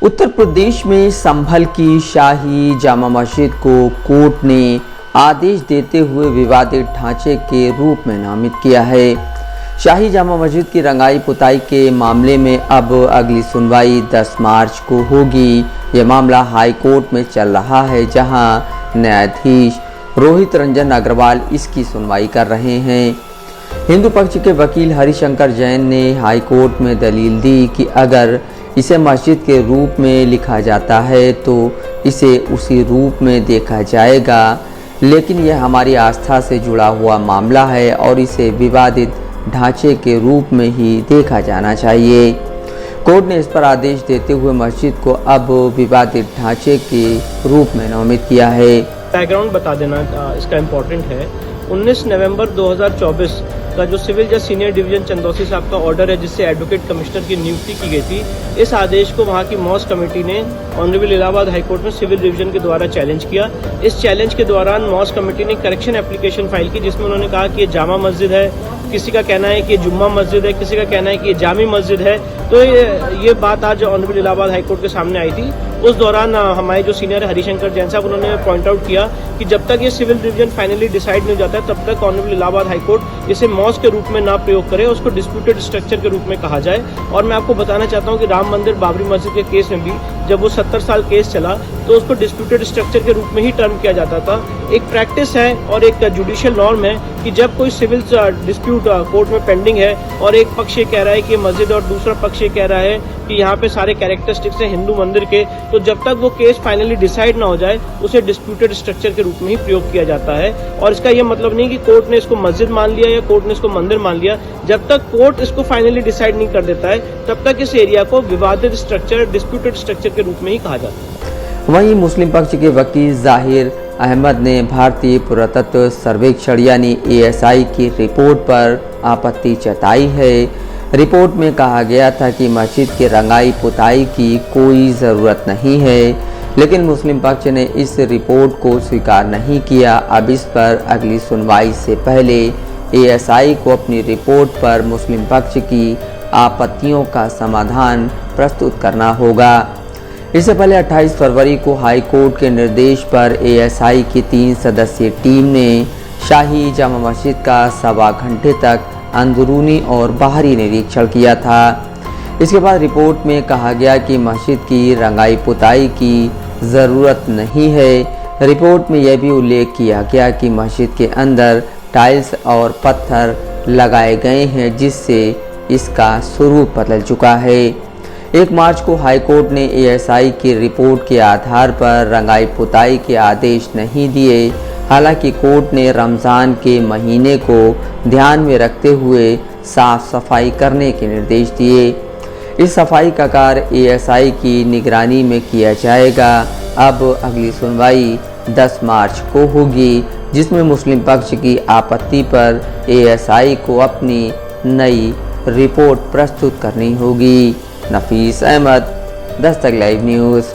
उत्तर प्रदेश में संभल की शाही जामा मस्जिद को कोर्ट ने आदेश देते हुए विवादित ढांचे के रूप में नामित किया है। शाही जामा मस्जिद की रंगाई पुताई के मामले में अब अगली सुनवाई 10 मार्च को होगी। यह मामला हाई कोर्ट में चल रहा है, जहां न्यायाधीश रोहित रंजन अग्रवाल इसकी सुनवाई कर रहे हैं। हिंदू पक्ष के वकील हरिशंकर जैन ने हाई कोर्ट में दलील दी कि अगर इसे मस्जिद के रूप में लिखा जाता है तो इसे उसी रूप में देखा जाएगा, लेकिन यह हमारी आस्था से जुड़ा हुआ मामला है और इसे विवादित ढांचे के रूप में ही देखा जाना चाहिए। कोर्ट ने इस पर आदेश देते हुए मस्जिद को अब विवादित ढांचे के रूप में नामित किया है। बैकग्राउंड बता देना इसका इम्पोर्टेंट है। 19 नवंबर 2024 का जो सिविल जज सीनियर डिवीजन चंदौसी साहब का ऑर्डर है, जिससे एडवोकेट कमिश्नर की नियुक्ति की गई थी, इस आदेश को वहां की मॉस कमेटी ने ऑनरेबल इलाहाबाद हाईकोर्ट में सिविल डिवीजन के द्वारा चैलेंज किया। इस चैलेंज के दौरान मॉस कमेटी ने करेक्शन एप्लीकेशन फाइल की, जिसमें उन्होंने कहा कि ये जामा मस्जिद है, किसी का कहना है कि ये जुम्मा मस्जिद है, किसी का कहना है कि ये जामी मस्जिद है। तो ये बात आज ऑनरेबल इलाहाबाद हाईकोर्ट के सामने आई थी। उस दौरान हमारे जो सीनियर हरिशंकर जैन साहब, उन्होंने पॉइंट आउट किया कि जब तक ये सिविल डिवीजन फाइनली डिसाइड नहीं हो जाता है, तब तक ऑनरेबल इलाहाबाद हाईकोर्ट इसे मॉस के रूप में ना प्रयोग करे, उसको डिस्प्यूटेड स्ट्रक्चर के रूप में कहा जाए। और मैं आपको बताना चाहता हूँ कि राम मंदिर बाबरी मस्जिद के केस में भी जब वो 70 साल केस चला तो उसको डिस्प्यूटेड स्ट्रक्चर के रूप में ही टर्म किया जाता था। एक प्रैक्टिस है और एक जुडिशियल नॉर्म है कि जब कोई सिविल डिस्प्यूट कोर्ट में पेंडिंग है और एक पक्ष ये कह रहा है कि मस्जिद और दूसरा पक्ष ये कह रहा है कि यहाँ पे सारे कैरेक्टरिस्टिक्स हैं हिंदू मंदिर के, तो जब तक वो केस फाइनली डिसाइड ना हो जाए उसे डिस्प्यूटेड स्ट्रक्चर के रूप में ही प्रयोग किया जाता है। और इसका ये मतलब नहीं कि कोर्ट ने इसको मस्जिद मान लिया या कोर्ट ने इसको मंदिर मान लिया। जब तक कोर्ट इसको फाइनली डिसाइड नहीं कर देता है, तब तक इस एरिया को विवादित स्ट्रक्चर, डिस्प्यूटेड स्ट्रक्चर के रूप में ही कहा जाता है। वहीं मुस्लिम पक्ष के वकील जाहिर अहमद ने भारतीय पुरातत्व सर्वेक्षण यानी ASI की रिपोर्ट पर आपत्ति जताई है। रिपोर्ट में कहा गया था कि मस्जिद की रंगाई पुताई की कोई ज़रूरत नहीं है, लेकिन मुस्लिम पक्ष ने इस रिपोर्ट को स्वीकार नहीं किया। अब इस पर अगली सुनवाई से पहले ASI को अपनी रिपोर्ट पर मुस्लिम पक्ष की आपत्तियों का समाधान प्रस्तुत करना होगा। इससे पहले 28 फरवरी को हाई कोर्ट के निर्देश पर ASI की 3 सदस्यीय टीम ने शाही जामा मस्जिद का 1.25 घंटे तक अंदरूनी और बाहरी निरीक्षण किया था। इसके बाद रिपोर्ट में कहा गया कि मस्जिद की रंगाई पुताई की ज़रूरत नहीं है। रिपोर्ट में यह भी उल्लेख किया गया कि मस्जिद के अंदर टाइल्स और पत्थर लगाए गए हैं, जिससे इसका स्वरूप बदल चुका है। 1 मार्च को हाईकोर्ट ने ASI की रिपोर्ट के आधार पर रंगाई पुताई के आदेश नहीं दिए। हालांकि कोर्ट ने रमज़ान के महीने को ध्यान में रखते हुए साफ सफाई करने के निर्देश दिए। इस सफाई का कार्य ASI की निगरानी में किया जाएगा। अब अगली सुनवाई 10 मार्च को होगी, जिसमें मुस्लिम पक्ष की आपत्ति पर ASI को अपनी नई रिपोर्ट प्रस्तुत करनी होगी। नफीस अहमद, दस्तक लाइव न्यूज़।